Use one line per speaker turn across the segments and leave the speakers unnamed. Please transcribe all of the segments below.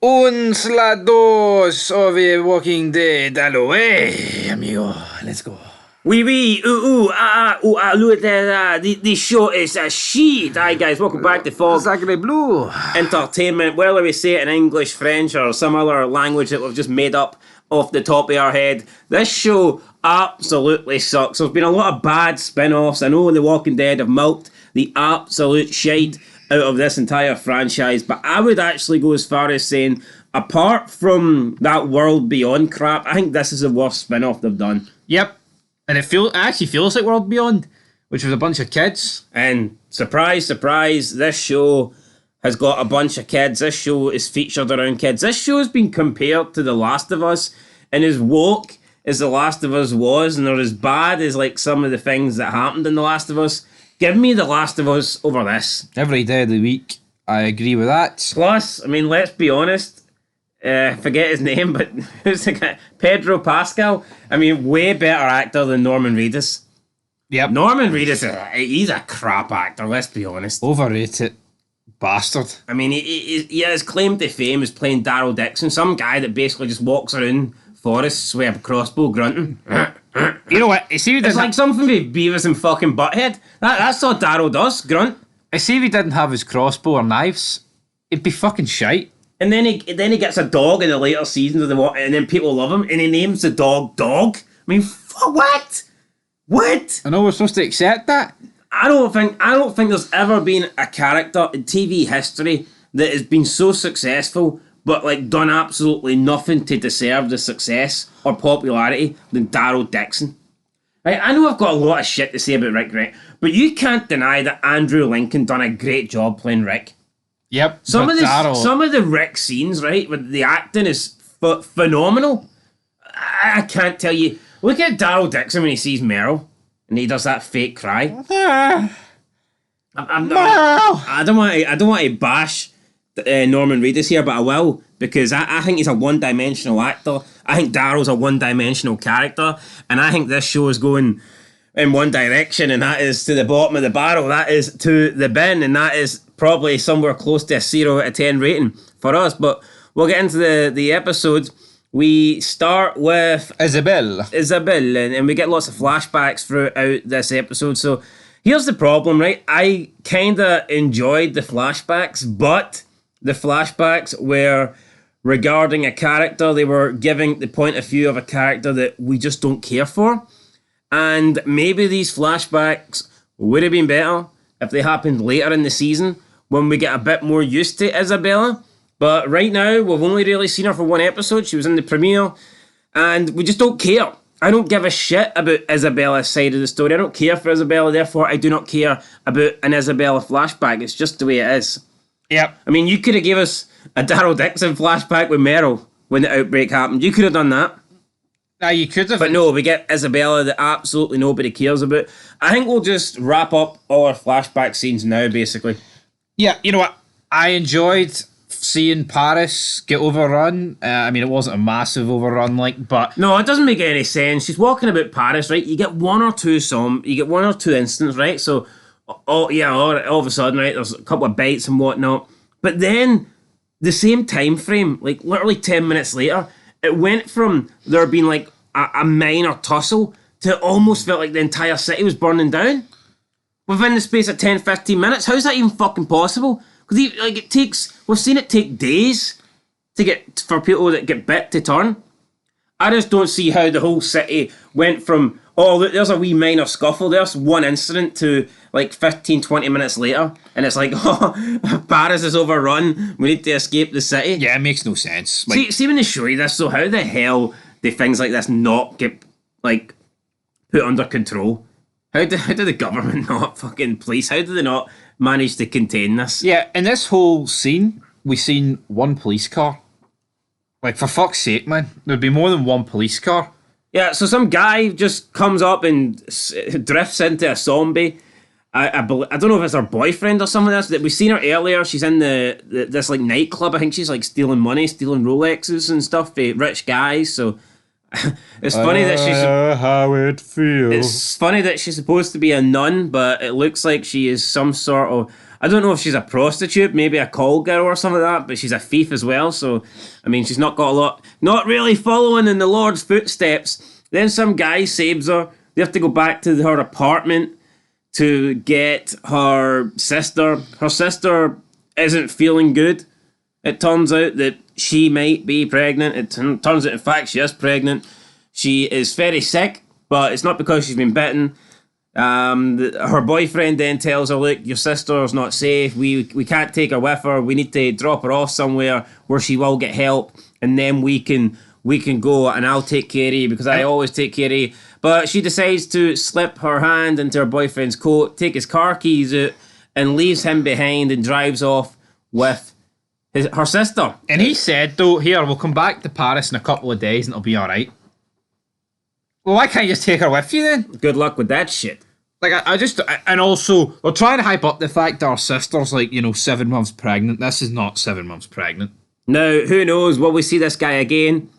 La dos of a Walking Dead. Alouette, amigo. Let's go.
Oui, oui, Alouette, the show is a shit. Hi guys, welcome back to Fog
Sacre Blue.
Entertainment. Whether we say it in English, French, or some other language that we've just made up off the top of our head, this show absolutely sucks. There's been a lot of bad spin-offs. I know The Walking Dead have milked the absolute shite out of this entire franchise, but I would actually go as far as saying, apart from that World Beyond crap, I think this is the worst spin-off they've done.
Yep. And it actually feels like World Beyond, which was a bunch of kids.
And surprise, surprise, this show has got a bunch of kids. This show is featured around kids. This show has been compared to The Last of Us, and as woke as The Last of Us was, and they're as bad as like some of the things that happened in The Last of Us, give me The Last of Us over this.
Every day of the week. I agree with that.
Plus, I mean, let's be honest, forget his name, but who's the guy? Pedro Pascal. I mean, way better actor than Norman Reedus.
Yep.
Norman Reedus, he's a crap actor, let's be honest.
Overrated bastard.
I mean, he has claim to fame is playing Daryl Dixon, some guy that basically just walks around forests with a crossbow grunting.
You know what? See,
it's like something with Beavis and fucking Butthead. That's what Daryl does, grunt.
I see if he didn't have his crossbow or knives, it'd be fucking shite.
And then he gets a dog in the later seasons of and then people love him, and he names the dog Dog. I mean, what? What?
I know we're supposed to accept that.
I don't think there's ever been a character in TV history that has been so successful but like done absolutely nothing to deserve the success or popularity than Daryl Dixon. Right? I know I've got a lot of shit to say about Rick, right? But you can't deny that Andrew Lincoln done a great job playing Rick.
Yep.
Some of the Rick scenes, right, with the acting is phenomenal. I can't tell you. Look at Daryl Dixon when he sees Meryl and he does that fake cry. I don't want to bash Norman Reedus here, but I will, because I think he's a one-dimensional actor. I think Daryl's a one-dimensional character, and I think this show is going in one direction, and that is to the bottom of the barrel. That is to the bin, and that is probably somewhere close to a 0 out of 10 rating for us. But we'll get into the episode. We start with
Isabelle,
and we get lots of flashbacks throughout this episode. So here's the problem, right? I kind of enjoyed the flashbacks, but the flashbacks were regarding a character. They were giving the point of view of a character that we just don't care for. And maybe these flashbacks would have been better if they happened later in the season when we get a bit more used to Isabella. But right now, we've only really seen her for one episode. She was in the premiere, and we just don't care. I don't give a shit about Isabella's side of the story. I don't care for Isabella, therefore I do not care about an Isabella flashback. It's just the way it is.
Yep.
I mean, you could have gave us a Daryl Dixon flashback with Meryl when the outbreak happened. You could have done that.
You could have.
But no, we get Isabella that absolutely nobody cares about. I think we'll just wrap up all our flashback scenes now, basically.
Yeah, you know what? I enjoyed seeing Paris get overrun. I mean, it wasn't a massive overrun, but
no, it doesn't make any sense. She's walking about Paris, right? You get one or two incidents, right? So, all of a sudden, right, there's a couple of bites and whatnot. But then, the same time frame, like literally 10 minutes later, it went from there being like a minor tussle to it almost felt like the entire city was burning down within the space of 10-15 minutes. How's that even fucking possible? Because we've seen it take days for people that get bit to turn. I just don't see how the whole city went from, oh, look, there's a wee minor scuffle, there's one incident, to like 15-20 minutes later, and it's like, oh, Paris is overrun, we need to escape the city.
Yeah, it makes no sense.
See when they show you this, so how the hell do things like this not get like put under control? How do the government not fucking police? How do they not manage to contain this?
Yeah, in this whole scene, we seen one police car. Like, for fuck's sake, man. There'd be more than one police car.
Yeah, so some guy just comes up and drifts into a zombie. I don't know if it's her boyfriend or something else. We've seen her earlier. She's in this like nightclub. I think she's like stealing money, stealing Rolexes and stuff for rich guys. So it's funny that she's
how it feels.
It's funny that she's supposed to be a nun, but it looks like she is some sort of I don't know if she's a prostitute, maybe a call girl or something like that, but she's a thief as well. So, I mean, she's not got a lot, not really following in the Lord's footsteps. Then some guy saves her. They have to go back to her apartment to get her sister. Her sister isn't feeling good. It turns out that she might be pregnant. It turns out, in fact, she is pregnant. She is very sick, but it's not because she's been bitten. Her boyfriend then tells her, look, your sister's not safe. We can't take her with her. We need to drop her off somewhere where she will get help, and then we can go and I'll take care of you because I always take care of you. But she decides to slip her hand into her boyfriend's coat, take his car keys out, and leaves him behind and drives off with her sister.
And he said, though, here, we'll come back to Paris in a couple of days and it'll be alright. Well, why can't you just take her with you then?
Good luck with that shit.
Like, and also, they're trying to hype up the fact that our sister's, 7 months pregnant. This is not 7 months pregnant.
Now, who knows? Will we see this guy again?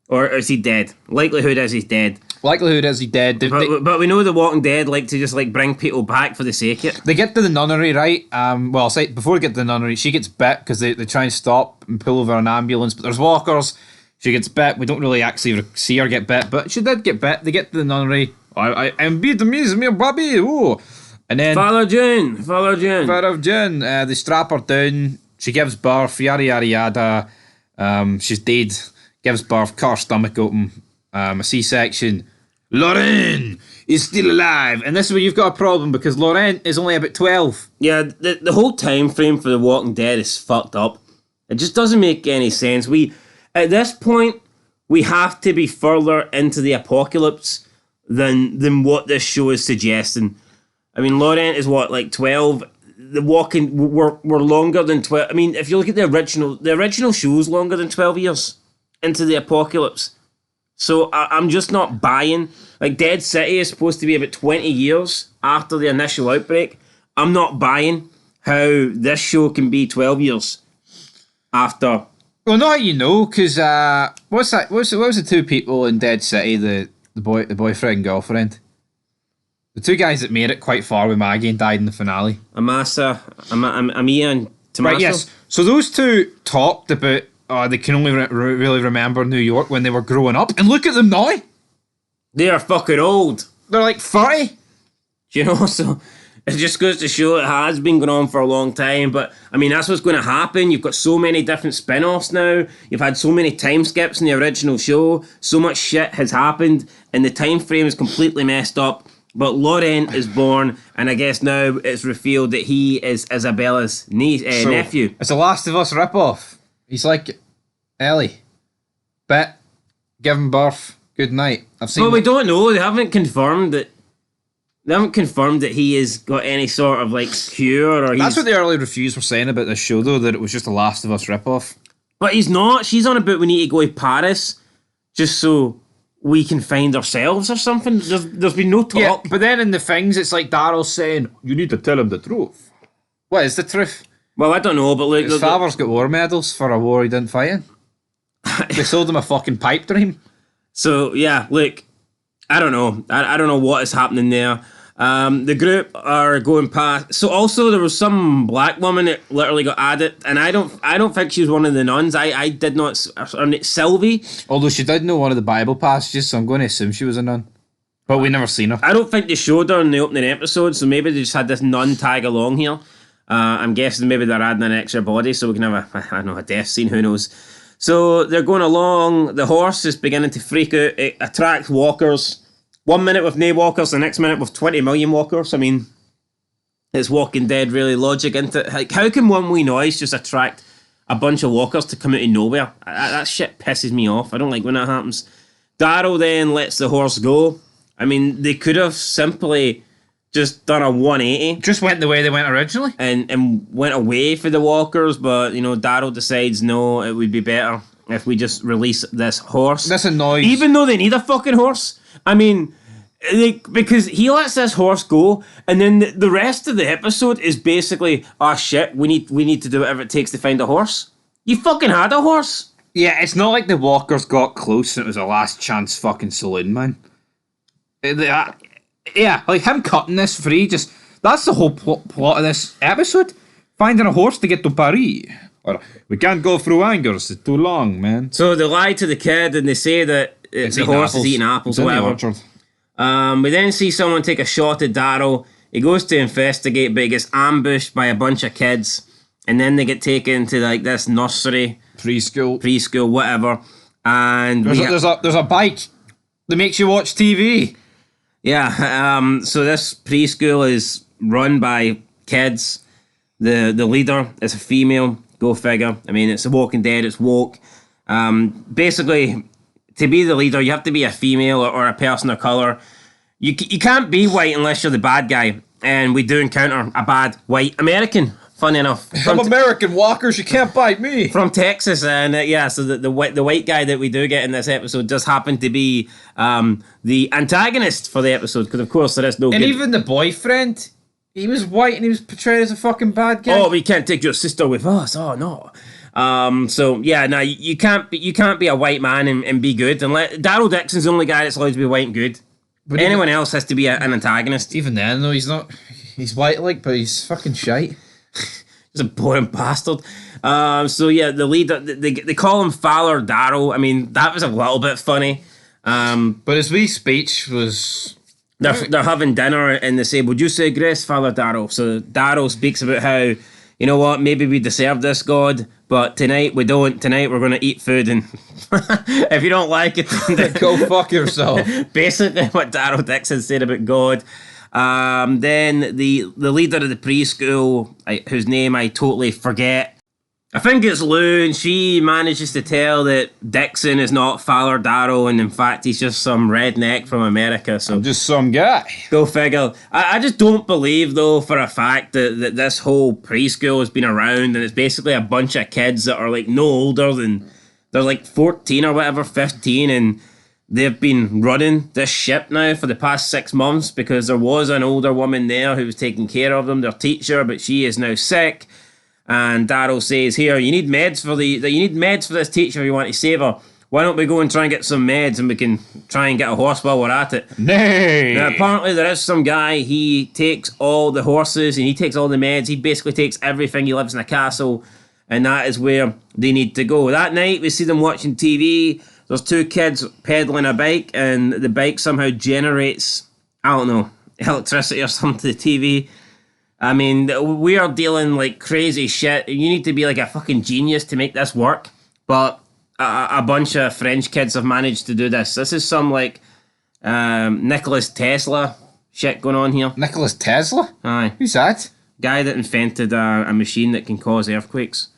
Or is he dead? Likelihood is he's dead.
Likelihood is he's dead.
But we know the Walking Dead like to just, bring people back for the sake of it.
They get to the nunnery, right? Well, before they get to the nunnery, she gets bit because they try and stop and pull over an ambulance, but there's walkers. She gets bit. We don't really actually see her get bit, but she did get bit. They get to the nunnery. I'm beat me, baby. Ooh. And then
Father June.
They strap her down. She gives birth. Yada yada yada. She's dead. Gives birth. Cut her stomach open. A C-section. Laurent is still alive, and this is where you've got a problem because Laurent is only about 12.
Yeah, the whole time frame for The Walking Dead is fucked up. It just doesn't make any sense. At this point, we have to be further into the apocalypse than what this show is suggesting. I mean, Laurent is 12? The Walking were longer than 12. I mean, if you look at the original show's longer than 12 years into the apocalypse. So I'm just not buying. Dead City is supposed to be about 20 years after the initial outbreak. I'm not buying how this show can be 12 years after.
Well, not how you know, because what's that? What was the two people in Dead City? The boyfriend and girlfriend. The two guys that made it quite far with Maggie and died in the finale. Amia and Tommaso. Right, yes. So those two talked about they can only really remember New York when they were growing up, and look at them now.
They are fucking old.
They're like 30.
So it just goes to show it has been going on for a long time. But, I mean, that's what's going to happen. You've got so many different spin-offs now. You've had so many time skips in the original show. So much shit has happened, and the time frame is completely messed up. But Laurent is born, and I guess now it's revealed that he is Isabella's nephew. It's
a Last of Us ripoff. He's like Ellie. Bit, giving birth, good night.
But we don't know. They haven't confirmed that. They haven't confirmed that he has got any sort of cure or.
That's what the early reviews were saying about this show, though, that it was just a Last of Us ripoff.
But he's not. She's on about we need to go to Paris, just so we can find ourselves or something. There's been no talk.
Yeah, but then in the things, it's like Daryl saying, "You need to tell him the truth." What is the truth?
Well, I don't know, but
his father's got war medals for a war he didn't fight in. They sold him a fucking pipe dream.
So yeah, look, I don't know. I don't know what is happening there. The group are going past. So also there was some black woman that literally got added, and I don't think she was one of the nuns. I did not. Sylvie.
Although she did know one of the Bible passages, so I'm going to assume she was a nun. But we never seen her.
I don't think they showed her in the opening episode, so maybe they just had this nun tag along here. I'm guessing maybe they're adding an extra body so we can have a death scene, who knows. So they're going along, the horse is beginning to freak out, it attracts walkers. 1 minute with no walkers, the next minute with 20 million walkers. I mean, it's Walking Dead really logic into it. How can one wee noise just attract a bunch of walkers to come out of nowhere? That shit pisses me off. I don't like when that happens. Daryl then lets the horse go. I mean, they could have simply just done a 180.
Just went the way they went originally.
And went away for the walkers, but, Daryl decides, no, it would be better if we just release this horse.
This annoys.
Even though they need a fucking horse. I mean, because he lets this horse go, and then the rest of the episode is basically, oh shit, we need to do whatever it takes to find a horse. You fucking had a horse.
Yeah, it's not like the walkers got close and it was a last chance fucking saloon, man. Yeah, like him cutting this free, that's the whole plot of this episode. finding a horse to get to Paris. Or, we can't go through Angers, it's too long, man.
So they lie to the kid and they say that the horse is eating apples or whatever. We then see someone take a shot at Daryl. He goes to investigate, but he gets ambushed by a bunch of kids. And then they get taken to like this nursery. Preschool, whatever. And
there's a bike that makes you watch TV.
Yeah, so this preschool is run by kids. The leader is a female. Go figure. I mean, it's The Walking Dead. It's woke. Basically, to be the leader, you have to be a female or a person of colour. You can't be white unless you're the bad guy. And we do encounter a bad white American. Funny enough,
I'm American, walkers. You can't bite me.
From Texas, and so the white guy that we do get in this episode does happen to be the antagonist for the episode, because of course there is no.
And even the boyfriend, he was white and he was portrayed as a fucking bad guy.
Oh, we can't take your sister with us. Oh no. So yeah, no, you can't be a white man and be good. And Daryl Dixon's the only guy that's allowed to be white and good. But anyone else has to be an antagonist.
Even then, though, he's not. He's white, but he's fucking shite.
He's a boring bastard. So yeah, the leader, they call him Father Daryl. I mean, that was a little bit funny.
But his wee speech was.
They're having dinner and they say, "Would you say grace, Father Daryl?" So Daryl speaks about how, you know what, maybe we deserve this, God, but tonight we don't. Tonight we're going to eat food, and if you don't like it, then
go fuck yourself.
Basically what Daryl Dixon said about God. Then the leader of the preschool, whose name I totally forget, I think it's Lou, and she manages to tell that Dixon is not Father Daryl, and in fact he's just some redneck from America. So
I'm just some guy.
Go figure. I just don't believe, though, for a fact that this whole preschool has been around, and it's basically a bunch of kids that are like no older than, they're like 14 or whatever, 15, and they've been running this ship now for the past 6 months because there was an older woman there who was taking care of them, their teacher, but she is now sick. And Daryl says, "Here, you need meds for this teacher if you want to save her. Why don't we go and try and get some meds and we can try and get a horse while we're at it?"
Nay.
Now, apparently there is some guy, he takes all the horses and he takes all the meds. He basically takes everything. He lives in a castle, and that is where they need to go. That night, we see them watching TV. There's 2 kids pedaling a bike, and the bike somehow generates, I don't know, electricity or something to the TV. I mean, we are dealing like crazy shit. You need to be like a fucking genius to make this work. But a bunch of French kids have managed to do this. This is some like Nicholas Tesla shit going on here.
Nicholas Tesla?
Aye.
Who's that?
Guy that invented a machine that can cause earthquakes.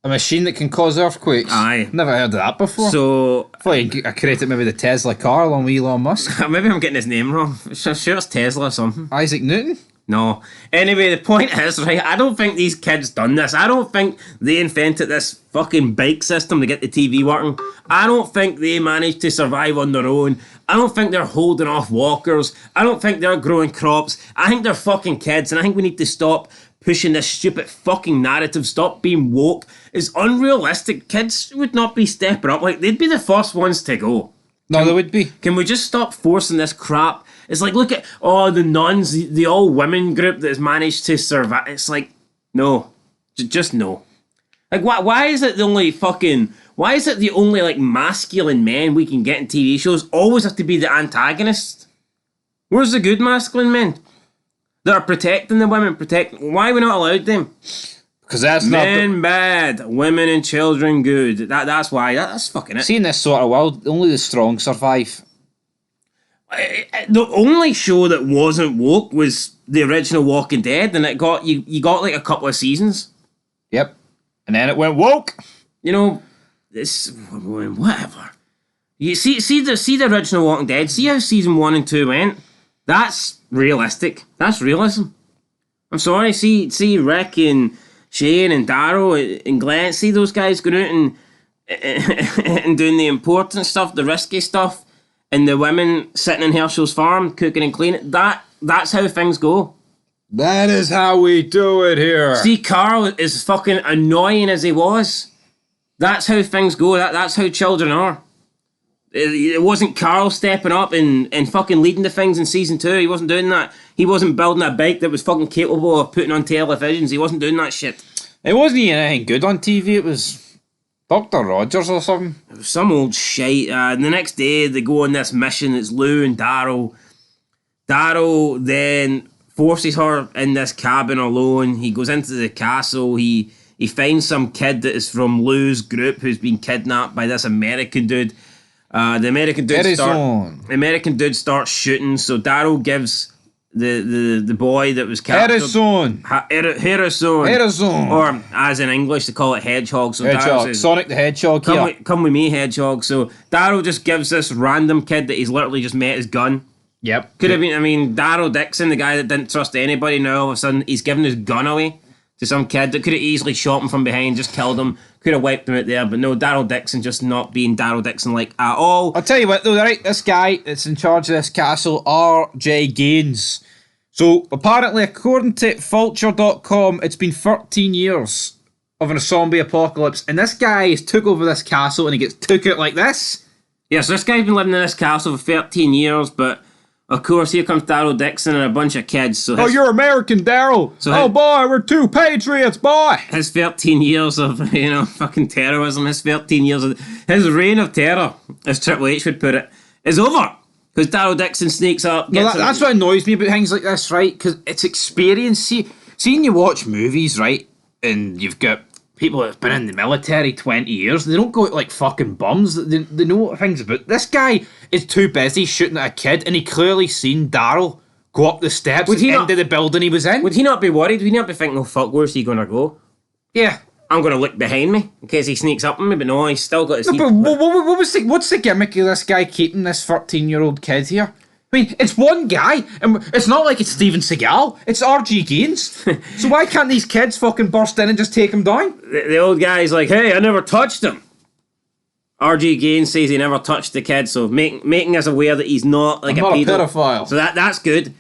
A machine that can cause earthquakes?
Aye.
Never heard of that before.
So
I created maybe the Tesla car along with Elon Musk.
Maybe I'm getting his name wrong. Sure it's Tesla or something.
Isaac Newton?
No. Anyway, the point is, right, I don't think these kids done this. I don't think they invented this fucking bike system to get the TV working. I don't think they managed to survive on their own. I don't think they're holding off walkers. I don't think they're growing crops. I think they're fucking kids, and I think we need to stop pushing this stupid fucking narrative. Stop being woke. It's unrealistic. Kids would not be stepping up. Like, they'd be the first ones to go.
No, they would be.
Can we just stop forcing this crap? It's like, look at, the nuns, the all-women group that has managed to survive. It's like, no. Just no. Like, why is it the only, like, masculine men we can get in TV shows always have to be the antagonists? Where's the good masculine men? That are protecting the women, why are we not allowed them?
Because that's
men bad, women and children good. That's why. That's fucking it.
See, in this sort of world, only the strong survive.
The only show that wasn't woke was the original Walking Dead, and it got you got like a couple of seasons.
Yep, and then it went woke.
You know, this whatever. You see the original Walking Dead. See how season 1 and 2 went. That's realistic. That's realism. I'm sorry. See Rick and Shane and Daryl and Glenn. See those guys going out and doing the important stuff, the risky stuff. And the women sitting in Herschel's farm, cooking and cleaning. That's how things go.
That is how we do it here.
See, Carl is fucking annoying as he was. That's how things go. That's how children are. It wasn't Carl stepping up and fucking leading the things in season 2. He wasn't doing that. He wasn't building a bike that was fucking capable of putting on televisions. He wasn't doing that shit.
It wasn't even anything good on TV. It was Dr. Rogers or something.
It was some old shite. And the next day they go on this mission. It's Lou and Daryl. Daryl then forces her in this cabin alone. He goes into the castle. He finds some kid that is from Lou's group who's been kidnapped by this American dude. The American dude starts shooting, so Daryl gives the boy that was captured Harrison, or as in English they call it Hedgehog. So
Hedgehog.
Says,
Sonic the Hedgehog.
Come with me, Hedgehog. So Daryl just gives this random kid that he's literally just met his gun.
Yep.
Could have been. I mean, Daryl Dixon, the guy that didn't trust anybody. Now all of a sudden he's giving his gun away to some kid that could have easily shot him from behind, just killed him, could have wiped him out there, but no, Daryl Dixon just not being Daryl Dixon like at all.
I'll tell you what though, right, this guy that's in charge of this castle, R.J. Gaines. So apparently, according to Vulture.com, it's been 13 years of a zombie apocalypse, and this guy has took over this castle and he gets took out like this.
Yeah, so this guy's been living in this castle for 13 years, but of course, here comes Daryl Dixon and a bunch of kids. So
you're American, Daryl. So boy, we're two patriots, boy.
His 13 years of, fucking terrorism, his 13 years of, his reign of terror, as Triple H would put it, is over. Because Daryl Dixon sneaks up.
That's what annoys me about things like this, right? Because it's experience. Seeing you watch movies, right? And you've got people that have been in the military 20 years, they don't go out like fucking bums. They know what things about. This guy is too busy shooting at a kid, and he clearly seen Daryl go up the steps into the building he was in.
Would he not be worried? Would he not be thinking, oh fuck, where's he going to go?
Yeah.
I'm going to look behind me in case he sneaks up on me, but no, he's still got his...
No, but what's the gimmick of this guy keeping this 13-year-old kid here? I mean, it's one guy, and it's not like it's Steven Seagal, it's R.G. Gaines. So why can't these kids fucking burst in and just take him down?
The old guy's like, hey, I never touched him. R.G. Gaines says he never touched the kid, so making us aware that he's not like a
pedophile.
So that's good.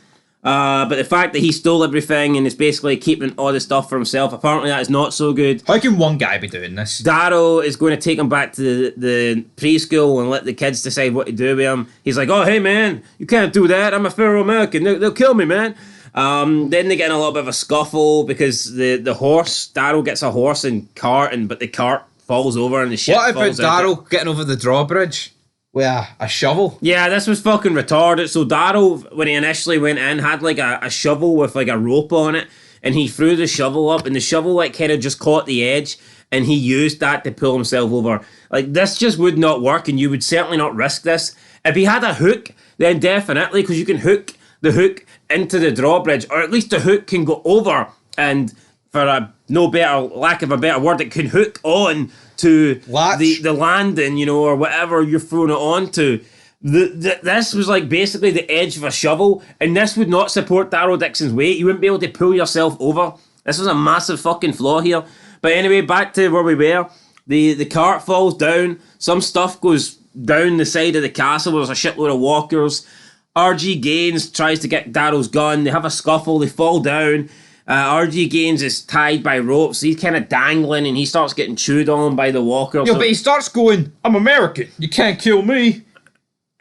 But the fact that he stole everything and is basically keeping all the stuff for himself, apparently that is not so good.
How can one guy be doing this?
Daryl is going to take him back to the preschool and let the kids decide what to do with him. He's like, oh, hey, man, you can't do that. I'm a fellow American. They'll kill me, man. Then they get in a little bit of a scuffle because the horse, Daryl gets a horse and cart, but the cart falls over and the shit falls out.
What about Daryl getting over the drawbridge? With a shovel?
Yeah, this was fucking retarded. So Daryl, when he initially went in, had like a shovel with like a rope on it, and he threw the shovel up, and the shovel like kind of just caught the edge, and he used that to pull himself over. Like, this just would not work, and you would certainly not risk this. If he had a hook, then definitely, because you can hook the hook into the drawbridge, or at least the hook can go over, and for lack of a better word, it can hook on to the landing, or whatever you're throwing it onto. This was like basically the edge of a shovel, and this would not support Daryl Dixon's weight. You wouldn't be able to pull yourself over. This was a massive fucking flaw here. But anyway, back to where we were. The cart falls down. Some stuff goes down the side of the castle. There's a shitload of walkers. R.G. Gaines tries to get Daryl's gun. They have a scuffle. They fall down. R.G. Gaines is tied by ropes. He's kind of dangling, and he starts getting chewed on by the walker.
But he starts going, I'm American. You can't kill me.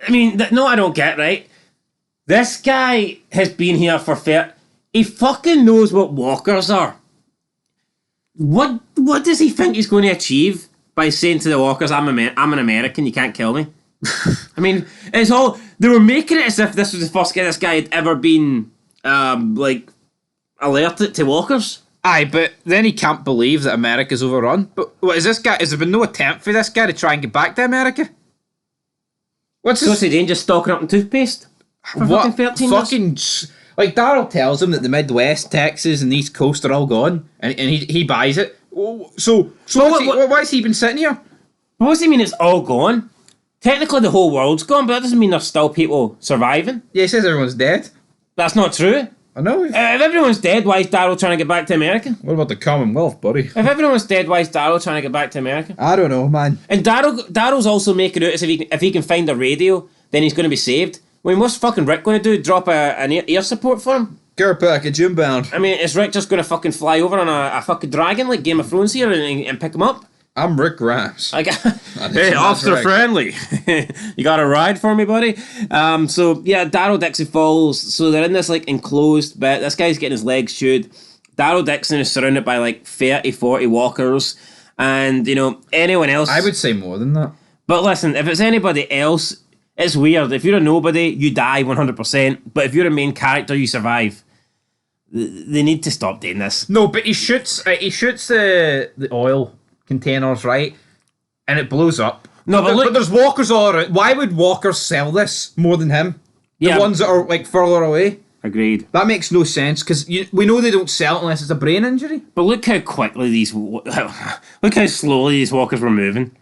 I mean, no, I don't get, right? This guy has been here for he fucking knows what walkers are. What does he think he's going to achieve by saying to the walkers, I'm an American, you can't kill me? I mean, it's all... They were making it as if this was the first guy this guy had ever been, alerted to walkers.
Aye, but then he can't believe that America's overrun. But what is this guy? Has there been no attempt for this guy to try and get back to America?
What's he doing? Just stocking up on toothpaste? For fucking 13 years?
Like, Daryl tells him that the Midwest, Texas, and the East Coast are all gone, and he buys it. So why has he been sitting here?
What does he mean it's all gone? Technically, the whole world's gone, but that doesn't mean there's still people surviving.
Yeah, he says everyone's dead.
That's not true.
I know.
If everyone's dead, why is Daryl trying to get back to America?
What about the Commonwealth, buddy?
If everyone's dead, why is Daryl trying to get back to America?
I don't know, man.
And Daryl's also making out as if he can find a radio, then he's going to be saved. I mean, what's fucking Rick going to do? Drop an ear support for him?
Care package inbound.
I mean, is Rick just going to fucking fly over on a fucking dragon like Game of Thrones here and pick him up?
I'm Rick Grimes.
Hey, officer friendly. You got a ride for me, buddy? So yeah, Daryl Dixon falls. So they're in this like enclosed bit. This guy's getting his legs chewed. Daryl Dixon is surrounded by like 30, 40 walkers. And, you know, anyone else...
I would say more than that.
But listen, if it's anybody else, it's weird. If you're a nobody, you die 100%. But if you're a main character, you survive. They need to stop doing this.
No, but he shoots the oil containers, right? And it blows up.
No,
but there's walkers all around. Why would walkers sell this more than him? The ones that are like further away.
Agreed.
That makes no sense because we know they don't sell it unless it's a brain injury.
But look how quickly look how slowly these walkers were moving.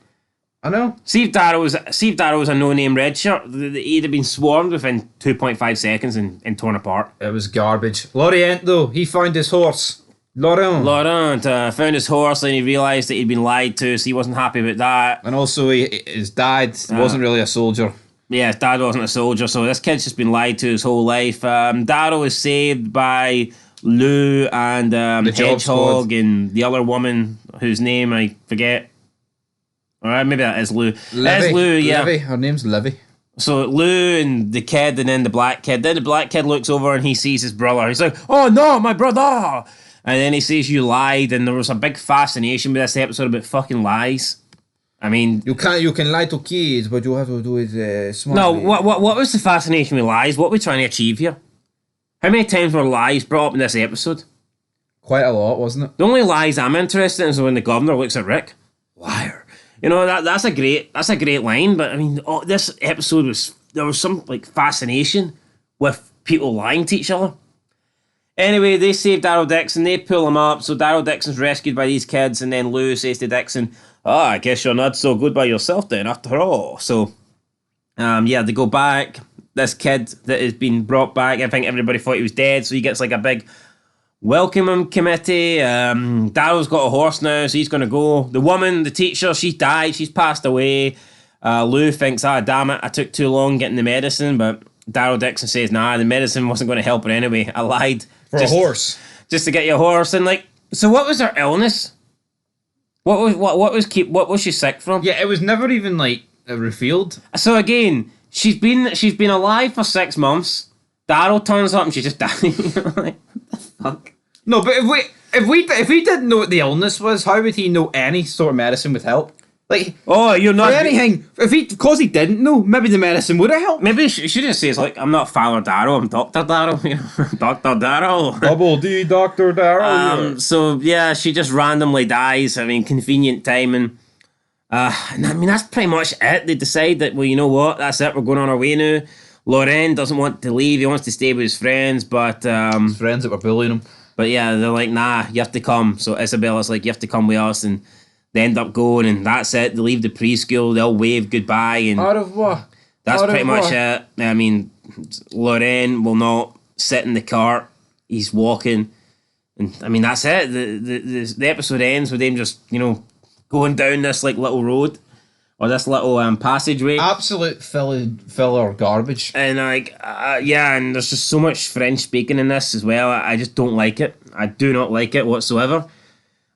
I know.
See if Daryl was a no-name red shirt, he'd have been swarmed within 2.5 seconds and torn apart.
It was garbage. Laurent, though, he found his horse. Laurent
found his horse and he realised that he'd been lied to, so he wasn't happy about that.
And also, his dad wasn't really a soldier.
Yeah, his dad wasn't a soldier, so this kid's just been lied to his whole life. Daryl is saved by Lou and the Hedgehog and the other woman whose name I forget. Alright, maybe that is Lou. That's Lou, yeah.
Livy. Her name's Livy.
So Lou and the kid and then the black kid. Then the black kid looks over and he sees his brother. He's like, oh no, my brother! And then he says you lied, and there was a big fascination with this episode about fucking lies. I mean,
you can lie to kids, but you have to do it smartly.
No, what was the fascination with lies? What are we trying to achieve here? How many times were lies brought up in this episode?
Quite a lot, wasn't it?
The only lies I'm interested in is when the governor looks at Rick. Liar. You know, that's a great line, but I mean, this episode there was some like fascination with people lying to each other. Anyway, they save Daryl Dixon, they pull him up, so Daryl Dixon's rescued by these kids, and then Lou says to Dixon, I guess you're not so good by yourself then, after all. So, they go back. This kid that has been brought back, I think everybody thought he was dead, so he gets like a big welcome him committee. Daryl's got a horse now, so he's going to go. The woman, the teacher, she's died, she's passed away. Lou thinks, damn it, I took too long getting the medicine, but Daryl Dixon says, nah, the medicine wasn't going to help her anyway. I lied.
For a horse.
Just to get you a horse. And like, so what was her illness? What was she sick from?
Yeah, it was never even like revealed.
So again, she's been alive for 6 months. Daryl turns up and she just died. Like, what the fuck?
No, but if we didn't know what the illness was, how would he know any sort of medicine would help? Like,
you're not
anything. Because he didn't know, maybe the medicine would have helped.
Maybe she just says like, I'm not Father Daryl, I'm Dr. Daryl. Dr. Daryl.
Double D, Dr. Daryl.
So yeah, she just randomly dies. I mean, convenient timing. And I mean, that's pretty much it. They decide that, well, you know what? That's it. We're going on our way now. Laurent doesn't want to leave. He wants to stay with his friends, but
his friends that were bullying him.
But yeah, they're like, nah, you have to come. So Isabella's like, you have to come with us, and they end up going, and that's it. They leave the preschool. They'll wave goodbye, and
au revoir.
That's pretty much it. I mean, Laurent will not sit in the cart. He's walking, and I mean that's it. The episode ends with them just going down this like little road or this little passageway.
Absolute filler garbage.
And like and there's just so much French speaking in this as well. I just don't like it. I do not like it whatsoever.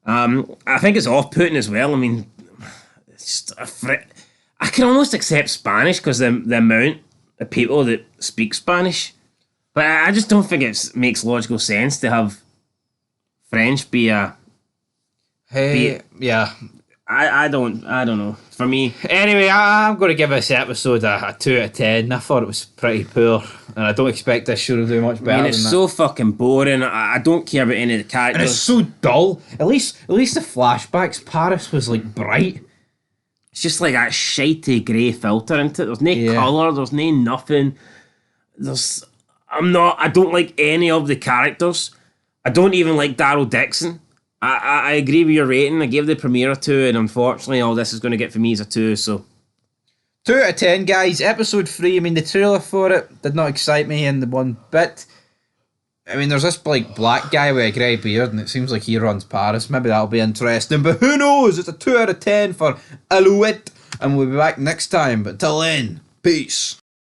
I think it's off-putting as well. I mean, it's just I can almost accept Spanish because the amount of people that speak Spanish, but I just don't think it makes logical sense to have French be a.
Yeah.
I don't know. For me,
anyway, I'm going to give this episode a 2 out of 10. I thought it was pretty poor, and I don't expect this show to do much better.
I mean, it's so fucking boring. I don't care about any of the characters.
And it's so dull. At least the flashbacks, Paris was like bright.
It's just like that shitey grey filter into it. There's no colour. There's no nothing. I don't like any of the characters. I don't even like Daryl Dixon. I agree with your rating. I gave the premiere a 2, and unfortunately all this is going to get for me is a 2, so
2 out of 10, guys. Episode 3, I mean, the trailer for it did not excite me in the one bit. I mean, there's this like black guy with a grey beard, and it seems like he runs Paris. Maybe that'll be interesting, but who knows? It's a 2 out of 10 for Alouette, and we'll be back next time. But till then, peace.